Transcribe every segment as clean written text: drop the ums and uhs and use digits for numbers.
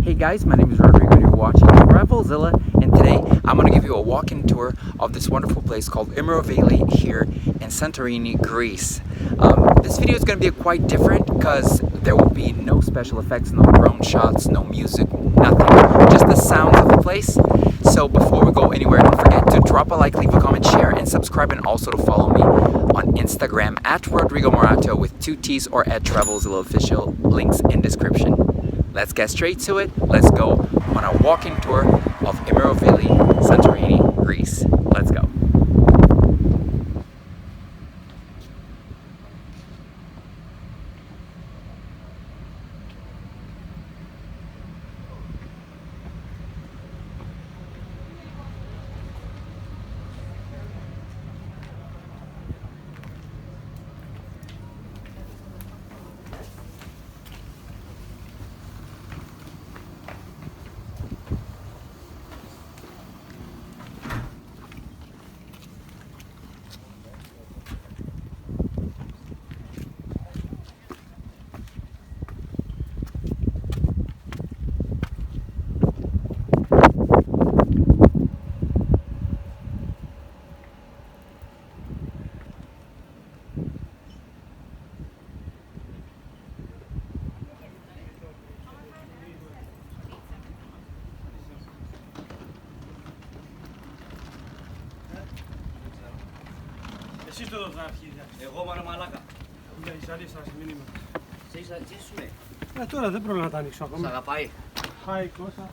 Hey guys, my name is Rodrigo, you're watching Travelzilla, and today I'm going to give you a walk-in tour of this wonderful place called IMEROVIGLI here in Santorini, Greece. This video is going to be quite different because there will be no special effects, no drone shots, no music, nothing, just the sounds of the place. So before we go anywhere, don't forget to drop a like, leave a comment, share, and subscribe, and also to follow me on Instagram at Rodrigo Morato with 2 T's or at Travelzilla Official, links in description. Let's get straight to it. Let's go on a walking tour of IMEROVIGLI, Santorini, Greece. Let's go. Εσείς το δώσατε αρχίδια. Εγώ μάνα μαλάκα. Ναι, εισαλείς ας μήνυμα. Τι σου λέει? Τώρα δεν πρέπει να τα ανοίξω ακόμα. Σ' αγαπάει. Hi, Κώστα.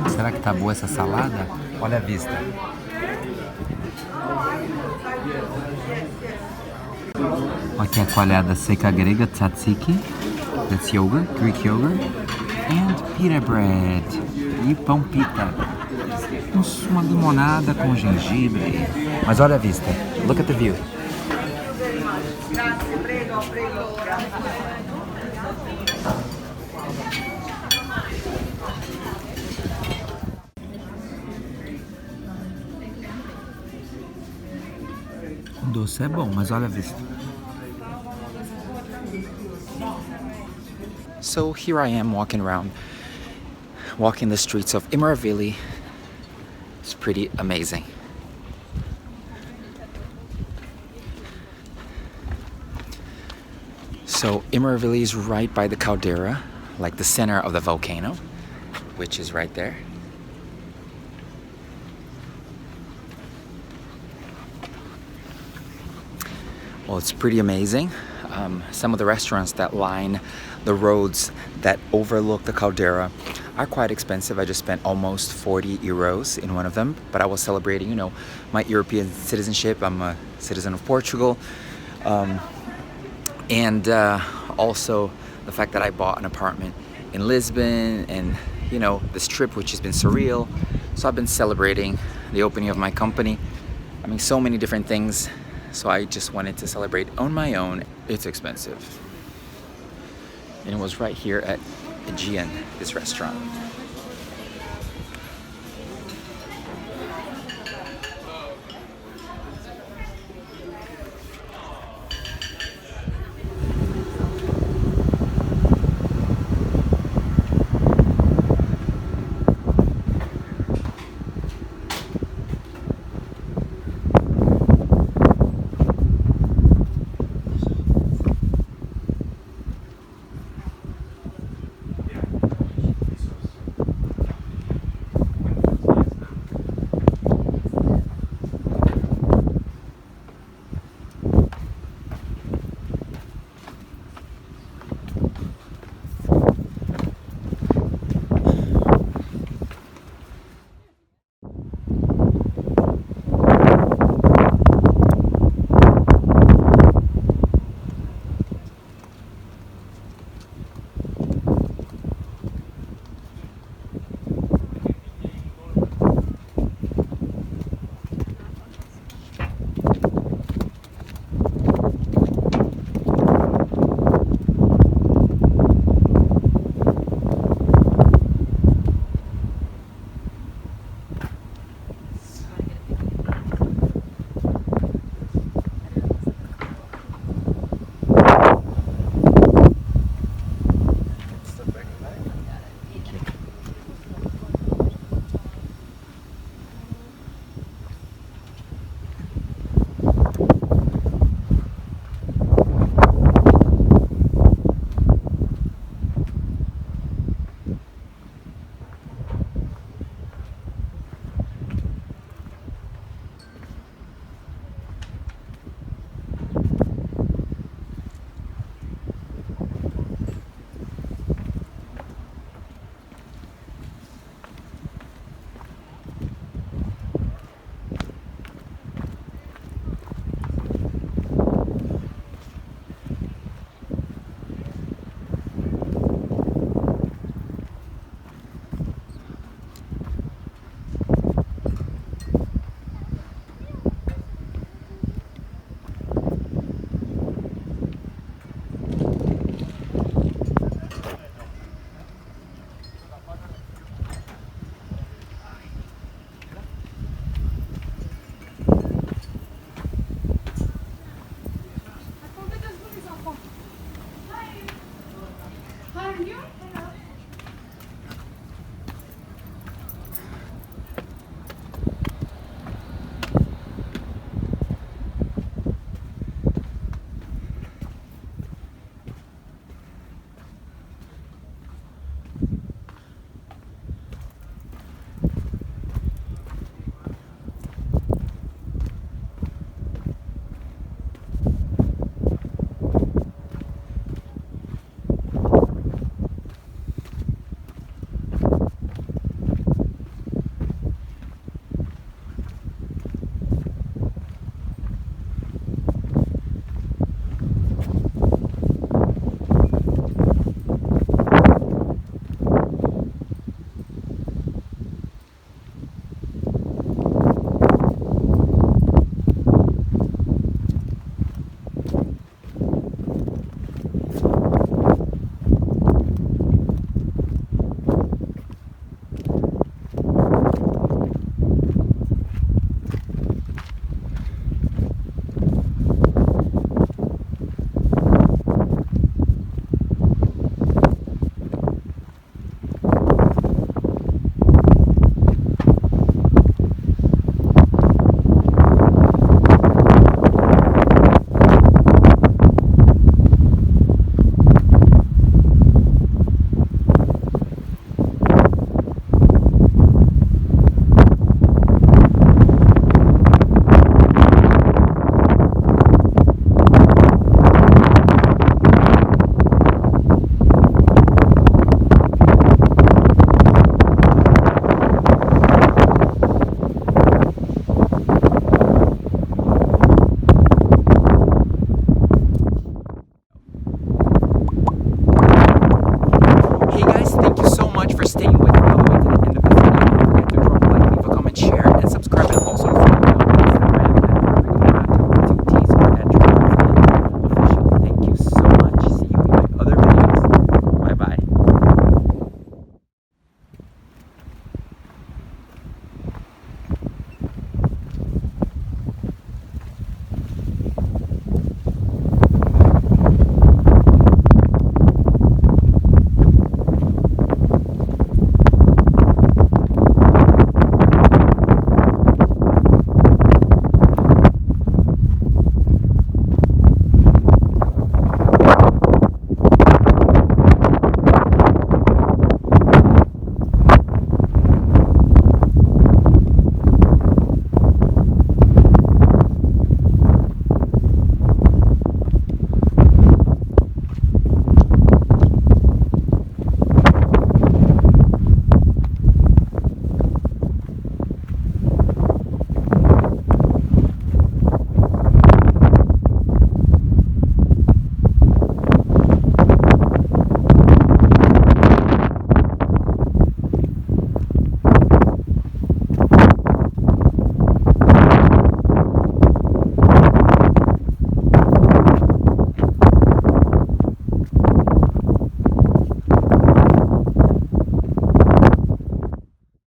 Será que tá boa essa salada? Olha a vista. Aqui a coalhada seca grega, TZATZIKI. That's yogurt, Greek yogurt. And pita bread. E pão pita. Uma limonada com gengibre. Mas olha a vista. Look at the view. Doce é bom, mas olha a vista. So here I am walking the streets of IMEROVIGLI. It's pretty amazing. So IMEROVIGLI is right by the caldera, like the center of the volcano, which is right there. Well, it's pretty amazing. Some of the restaurants that line the roads that overlook the caldera are quite expensive. I just spent almost 40 euros in one of them, but I was celebrating, you know, my European citizenship. I'm a citizen of Portugal. And also the fact that I bought an apartment in Lisbon and, you know, this trip, which has been surreal. So I've been celebrating the opening of my company. I mean, so many different things. So I just wanted to celebrate on my own. It's expensive. And it was right here at AEGEAN, this restaurant.